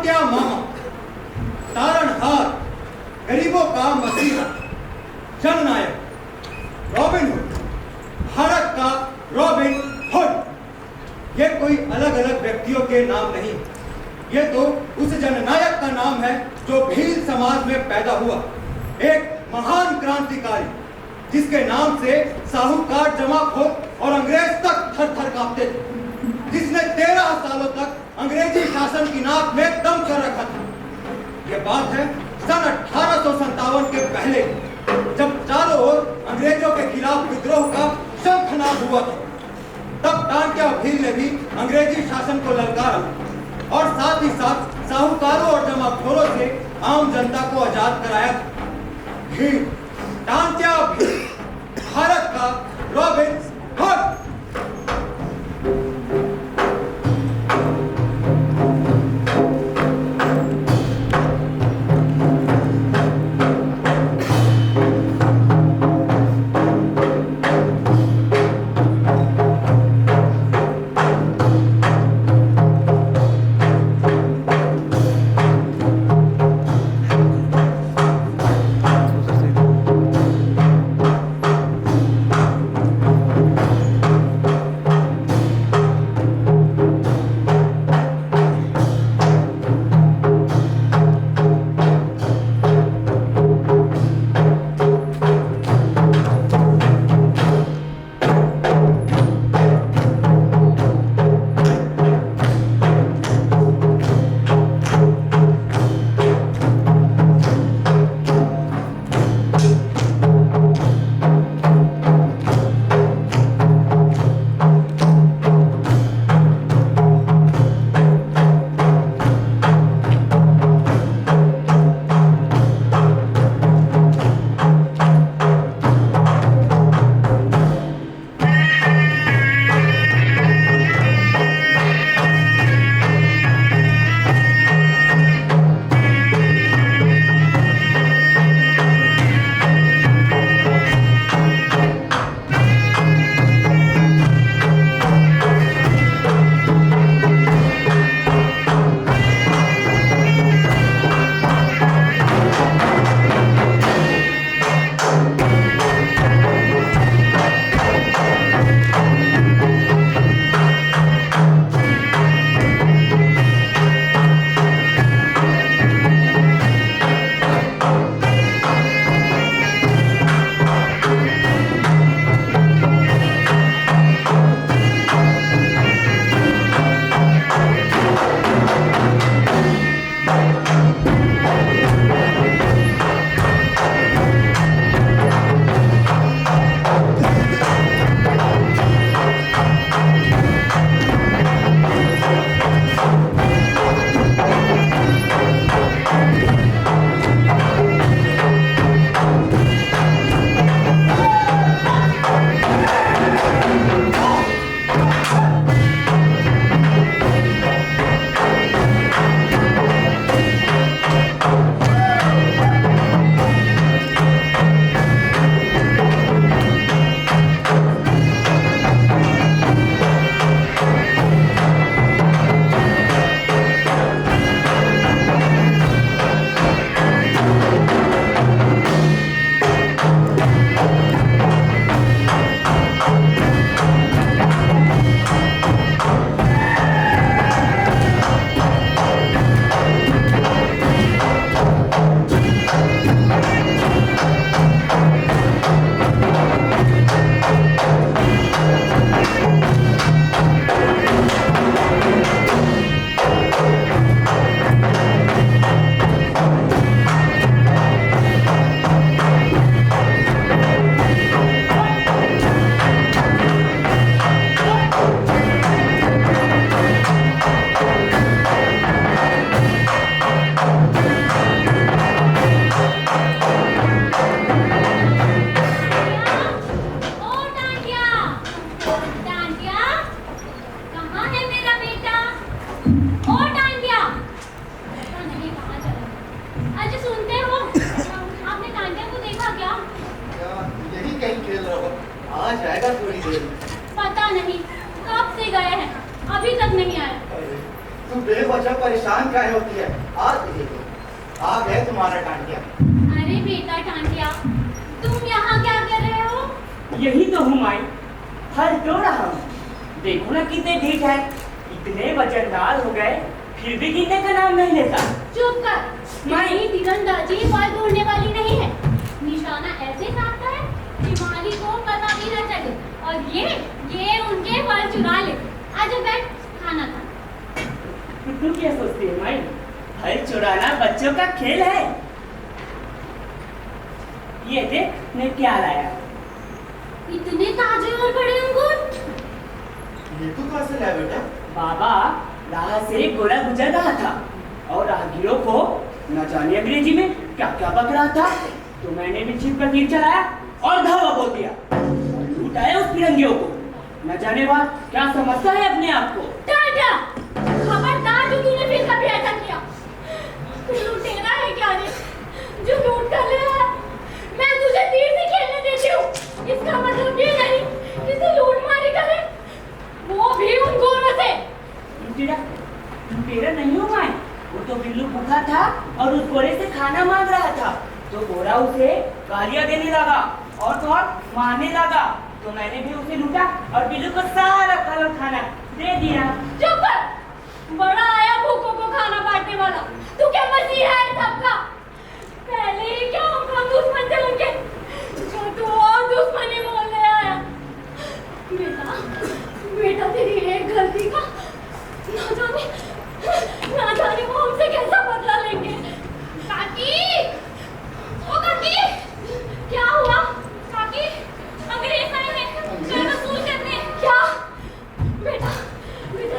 चाणक्य मामा, तारणहार, गरीबों का मसीहा, जननायक, रॉबिन हुड, भारत का रॉबिन हुड। ये कोई अलग अलग व्यक्तियों के नाम नहीं, ये तो उस जननायक का नाम है जो भील समाज में पैदा हुआ, एक महान क्रांतिकारी जिसके नाम से साहूकार, जमाखोर और अंग्रेज तक थर थर कांपते थे, जिसने 13 सालों तक अंग्रेजी शासन की नाक में दम कर रखा था। ये बात है सन 1857 के पहले, जब चारों ओर अंग्रेजों के खिलाफ विद्रोह का शंखनाद हुआ था। तब टांक्या भील ने भी अंग्रेजी शासन को ललकारा और साथ ही साथ साहूकारों और जमाखोरों से आम जनता को आजाद कराया। भील, टांक्या भील, भारत का रॉबिन हुड। समय होती है। आज भी देखो आ गए तुम्हारा टांटिया। अरे बेटा टांटिया, तुम यहाँ क्या कर रहे हो? यही तो हूँ माई, फल तोड़ रहा हूँ। देखो ना कितने ढीठ है, इतने वजनदार हो गए फिर भी गिनने का नाम नहीं लेता। चुप कर। मेरी तीरंदाजी फल तोड़ने वाली नहीं है। निशाना ऐसे साधता है कि माली को पता भी न चले और ये उनके फल चुरा ले। आजा बैठ, खाना खा। तू क्या सोचती है माई, फल चुराना बच्चों का खेल है। ये देख मैं क्या लाया। इतने ताजे और बड़े अंगूर। ये तो कहाँ से लाया बेटा? बाबा राह से गोरा गुजर रहा था और राहगीरों को न जाने अंग्रेजी में क्या क्या बक रहा था, तो मैंने भी छिप कर तीर चलाया और धावा बोल दिया। लूटाया उस फिरंगियों को। न जाने वह क्या समझता है अपने आप को। टाटा, खबरदार जो तूने फिर कभी ऐसा किया। तू लुटेरा है क्या रे, जो लूट कर ले आया? मैं तुझे तीर से खेलने देती हूँ, इसका मतलब ये नहीं कि तू लूट मारी करे, वो भी उन गोरों से। लुटेरा नहीं हूँ मैं, वो तो बिल्लू भूखा था और उस गोरे से खाना मांग रहा था, तो गोरा उसे गालियां देने लगा और तो और मारने लगा, तो मैंने भी उसे लूटा और बिल्लू को सारा फल और खाना दे दिया। चुप कर, बड़ा आया भूखों को खाना बांटने वाला। तू क्या मसीहा है सबका? पहले ही क्या हम दुश्मन थे उनके, जो तू और दुश्मनी बोलने आया। बेटा तेरी एक गलती का ना जाने वो हमसे कैसा बदला लेंगे। काकी, ओ काकी, क्या हुआ? काकी, अंग्रेज आए हैं, मैं वसूल करने। क्या? बेटा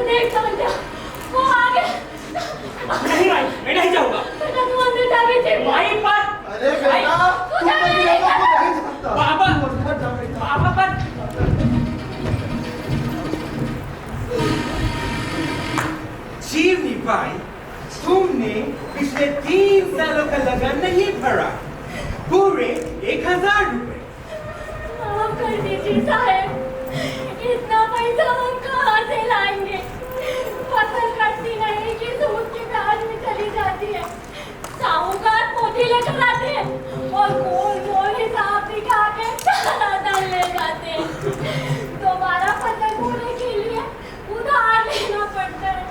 देख समझ, वो आ गए। नहीं भाई, मैं नहीं जाऊंगा। बेटा तू अंदर जा बेटे। माई पर। अरे बेटा तू तो मेरे को नहीं जानता। बाबा बाबा पर। जीवनी भाई, तुमने पिछले 3 सालों का लगान नहीं भरा, पूरे 1000 रुपए। माफ कर दीजिए साहब, इतना पैसा हम कहाँ से लाएंगे? फसल कटती नहीं कि सूद के ब्याज में चली जाती है। साहूकार पोथी लेकर आते हैं और गोल हिसाब दिखा के सारा धन ले जाते हैं। दोबारा फसल बोने के लिए उधार लेना पड़ता है।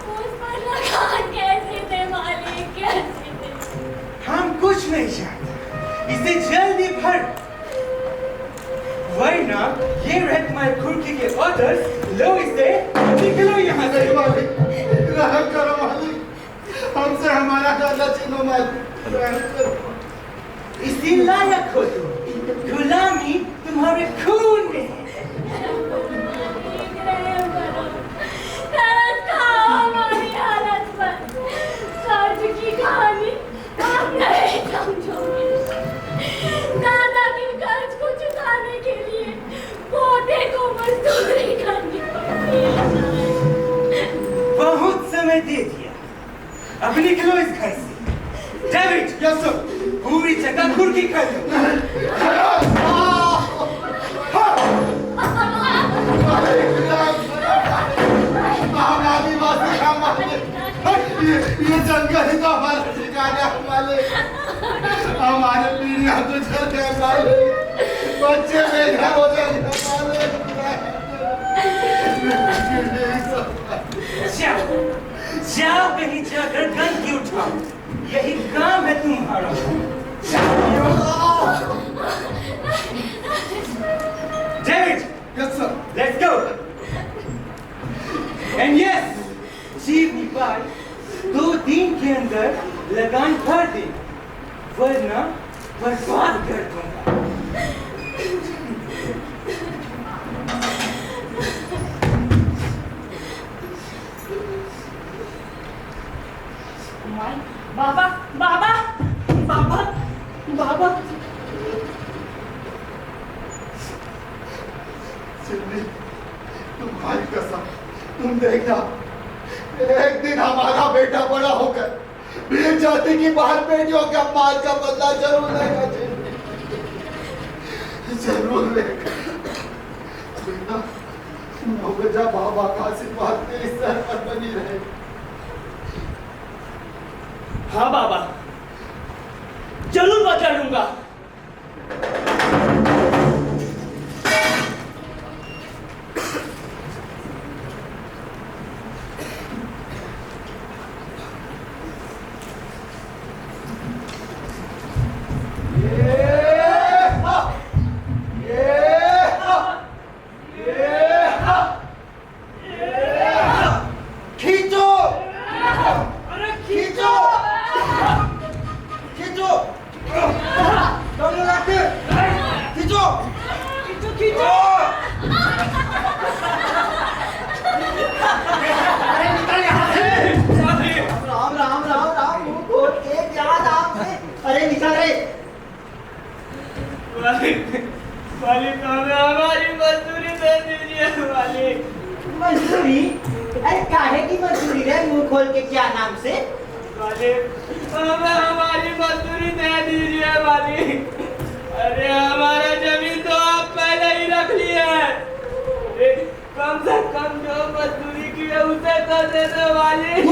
उस पर लगान कैसे दे मालिक, कैसे दे? हम कुछ नहीं चाहते, इसे जल्दी भर, वरना ये रहे तुम्हारे खुर्की के ऑर्डर्स। लो इसे, निकलो यहाँ से। मालिक रहम करो मालिक, हमसे हमारा दादा छीनो मालिक, रहम करो। इसी लायक हो तुम, गुलामी तुम्हारे खून में है। तरस खाओ हमारी हालत पर। कर्ज की कहानी आप नहीं समझोगे। दादा के कर्ज को चुकाने के लिए पोते को मजदूरी करनी पड़ती है। बहुत समय दे दिया, अब निकलो इस घर से। डेविड, यस सर, पूरी जगह खुर्की कर लो। ये जंगल ही तो हमारा ठिकाना है मालिक, हमारे पीढ़ियां तो चल गए मालिक, बच्चे बेघर हो जाएंगे मालिक। जाओ कहीं जाकर गंदगी उठाओ, यही काम है तुम्हारा। David, yes sir, let's go. And yes, जीवनी भाई, 2 दिन के अंदर लगान भर दे, वरना बर्बाद कर दूंगा। बाबा बाबा बाबा बाबा। सिमरी, तुम्हारी कसम, तुम देखना, एक दिन हमारा बेटा बड़ा होकर भीड़ जाति की बाहर बेटियों के अपमान का बदला जरूर लेगा। जरूर लेगा बेटा। नौगजा बाबा का आशीर्वाद तेरे सर पर बनी रहे। हाँ बाबा, जरूर बचा लूंगा। मालिक हमें हमारी मजदूरी दे दीजिए मालिक। मजदूरी? अरे काहे की मजदूरी रे, मुंह खोल के क्या नाम से? मालिक हमें हमारी मजदूरी दे दीजिए मालिक। अरे हमारा जमीन तो आप पहले ही रख ली है, कम से कम जो मजदूरी की है उसे तो दे दो मालिक।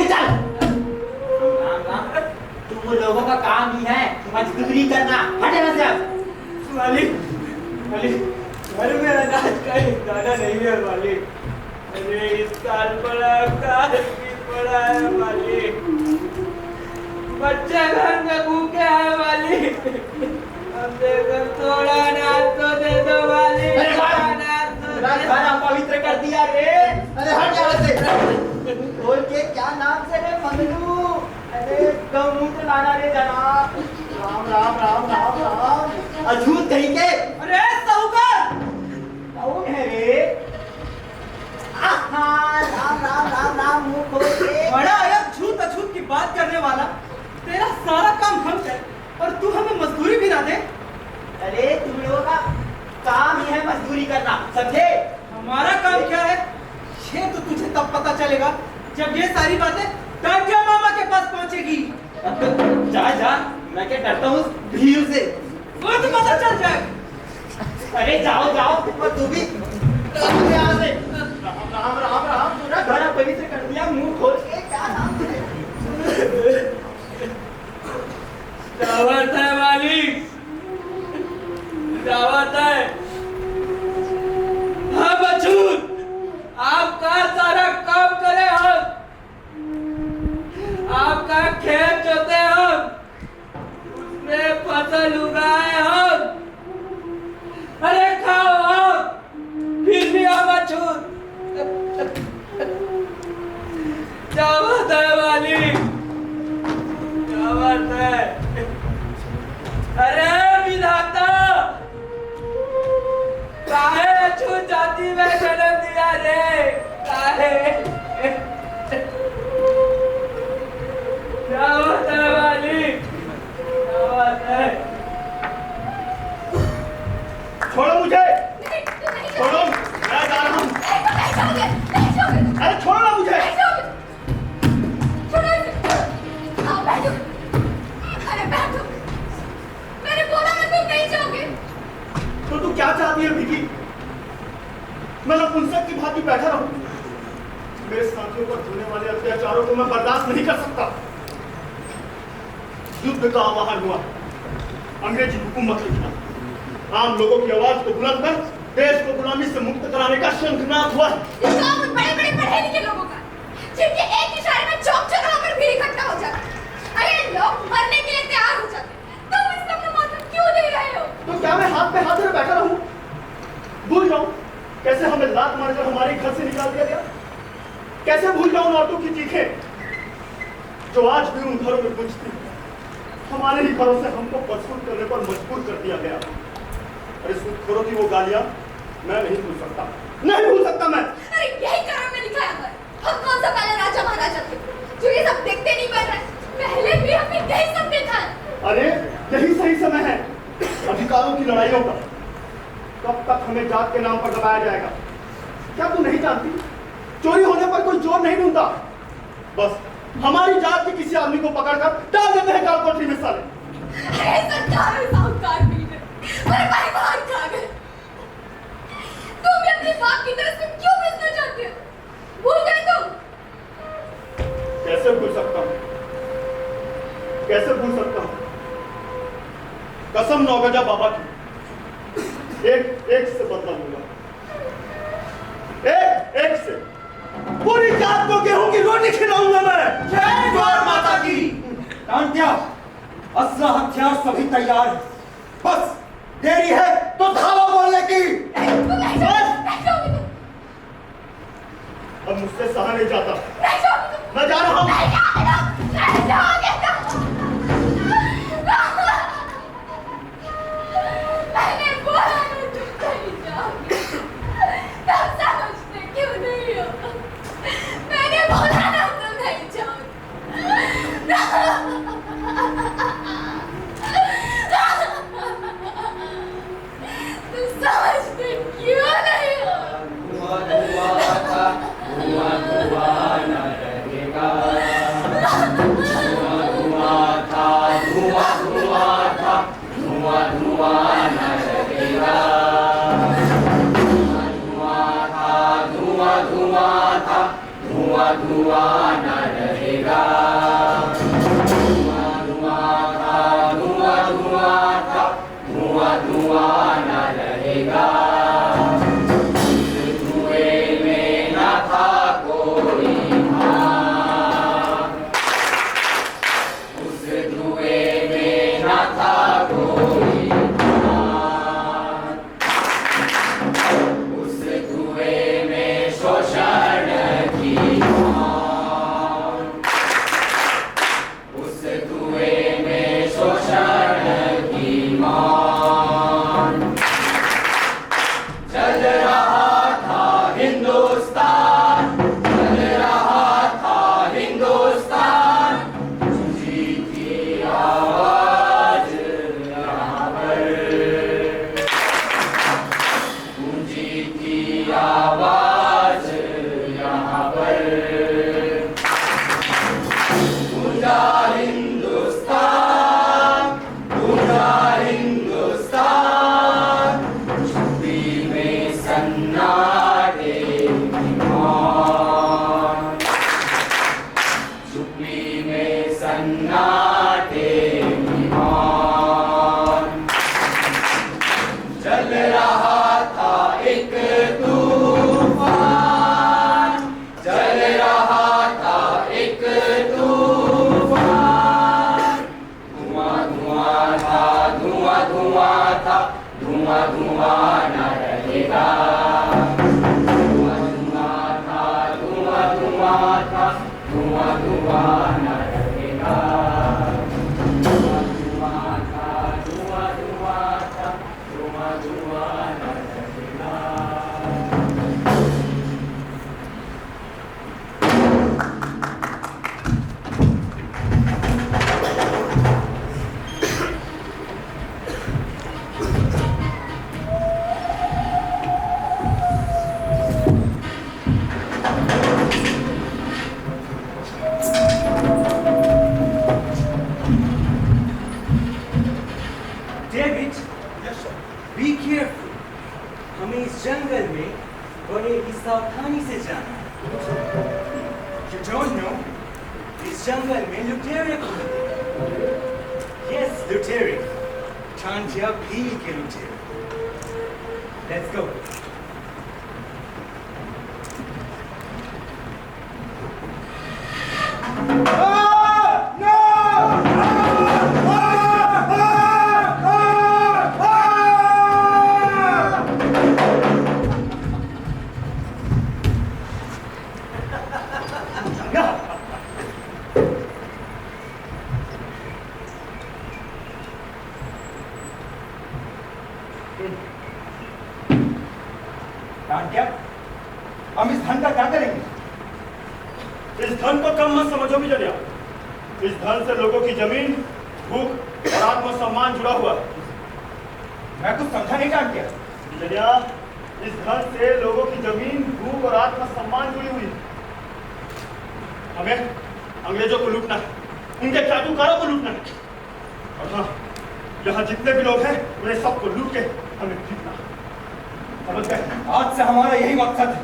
तुम लोगों का काम ही है मजदूरी करना, हटे यहाँ से अब। मालिक घर में अनाज का एक दाना नहीं है मालिक। अरे इस साल बड़ा अकाल भी पड़ा है मालिक, बच्चे घर में भूखे हैं मालिक। अब देखो थोड़ा अनाज तो दे दो मालिक। अनाज तो दे दो। घर अपवित्र कर दिया रे। अरे हट यहाँ से। बोल के क्या नाम से रे मंगलू? अरे गौमूत्र लाना रे जनाब। राम राम राम राम राम। अछूत कहीं के। अरे साहूकार कौन है रे? आहा, राम राम राम राम, मुंह खोल के। बड़ा आया छूत अछूत की बात करने वाला। तेरा सारा काम हम कर और तू हमें मजदूरी भी ना दे। अरे तुम लोगों का काम ही है मजदूरी करना, समझे? हमारा काम क्या है ये तो तुझे तब पता चलेगा जब ये सारी बातें कांटिया मामा के पास पहुंचेगी। जा जा, मैं क्या डरता हूँ भीड़ से। वो तो पता चल जाए। अरे जाओ जाओ, और तू भी यहाँ से। राम राम राम राम, पूरा घर पवित्र कर दिया, मुंह खोल के क्या नाम है? दावत है मालिक, दावत है। हाँ बचूत, आपका सारा काम करे हम, आपका खेत जोते हम, उसमें फसल उगाए हम, अरे खाओ हम, फिर भी हम अछूत। दावत है मालिक, दावत है। अरे विधाता, काहे अछूत जाति में जन्म दिया रे? काहे? दावत है मालिक, दावत है। छोड़ो मुझे, छोड़ो, मैं जा रहा हूँ। अरे छोड़ो ना मुझे। तो तू क्या चाहती है विकी? मैं नपुंसक की भांति बैठा रहूं? मेरे साथियों पर होने वाले अत्याचारों को मैं बर्दाश्त नहीं कर सकता। युद्ध का आह्वान हुआ, अंग्रेजी हुकूमत ने किया, आम लोगों की आवाज को बुलंद कर देश को गुलामी से मुक्त कराने का शंखनाद हुआ। इस गांव में बड़े-बड़े पढ़े लिखे लोगों का, जिनके एक इशारे में चौक-चौक होकर भीड़ इकट्ठा हो जाता। अरे लोग मरने के लिए तैयार हो जाते, तुम इस सब में मौत क्यों दे रहे हो? तो क्या मैं हाथ पे हाथ धरे बैठा रहूं? भूल जाऊं कैसे हमें लात मारकर हमारे घर से निकाल दिया गया? कैसे भूल जाऊं औरतों की चीखें जो आज भी उन घरों में गूंजती हैं? हमारे ही घरों से हमको बदसूर करने पर मजबूर कर दिया गया। अरे सूदखोरों की वो गालियां मैं नहीं भूल सकता, नहीं भूल सकता मैं। अरे यही कारण में लिखा है, हम कौन सा पहले राजा महाराजा थे जो ये सब देखते नहीं बन रहे? पहले भी हमने यही सब देखा है। अरे यही सही समय है अधिकारों की लड़ाइयों का। कब तक हमें जात के नाम पर दबाया जाएगा? क्या तू नहीं जानती चोरी होने पर कोई चोर नहीं ढूंढता, बस हमारी जात के किसी आदमी को पकड़कर डाल देते हैं काल कोठरी में साले। अरे सरकार और साहूकार मिलकर मेरे भाई बाहर खा गए। तुम भी अपने बाप की तरफ से क्यों बेचना चाहते हो? भूल गए तुम? कैसे भूल सकता हूँ? कैसे भूल सकता हूँ? कसम नौगजा बाबा की, एक एक से बदला लूंगा, एक एक से पूरी जात को गेहूं की रोटी खिलाऊंगा मैं। जय गौर माता की। तांत्या, असला हथियार सभी तैयार है, बस देरी है तो धावा बोलने की। अब मुझसे सहा नहीं जाता, मैं जा रहा हूं। मैंने बोला ना तुम चली जाओगे, तब समझते क्यों नहीं हो? मैंने बोला ना तुम नहीं जाओगे। तुम समझते क्यों नहीं हो? हम इस धन का क्या करेंगे? इस धन को कम मत समझो बिजलिया। इस धन से लोगों की जमीन, भूख और आत्मसम्मान जुड़ा हुआ है। मैं कुछ समझा नहीं जान क्या? बिजलिया, इस धन से लोगों की जमीन, भूख और आत्मसम्मान जुड़ी हुई है। हमें अंग्रेजों को लूटना है, उनके चाटुकारों को लूटना है। और हाँ, यहाँ जितने भी लोग हैं उन्हें सबको लूट के हमें जीतना है। समझ गए? आज से हमारा यही मकसद है।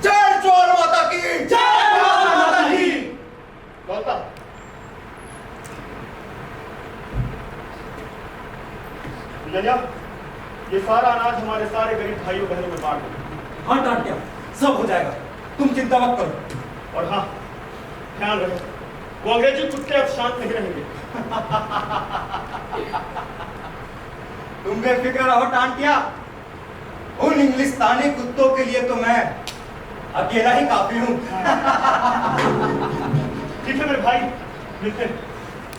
जय चोर माता की, जय माता की। गौतम, लिया, ये सारा अनाज हमारे सारे गरीब भाइयों बहनों में बांट दो। हाँ टांटिया, सब हो जाएगा, तुम चिंता मत करो। और हाँ, ख्याल रहे, वो अंग्रेजी कुत्ते अब शांत नहीं रहेंगे। तुम बेफिक्र रहो टांटिया, उन इंग्लिस्तानी कुत्तों के लिए तो मैं अकेला ही काफी हूँ। ठीक है मेरे भाई, मिलते हैं।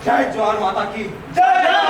जय जवान माता की जय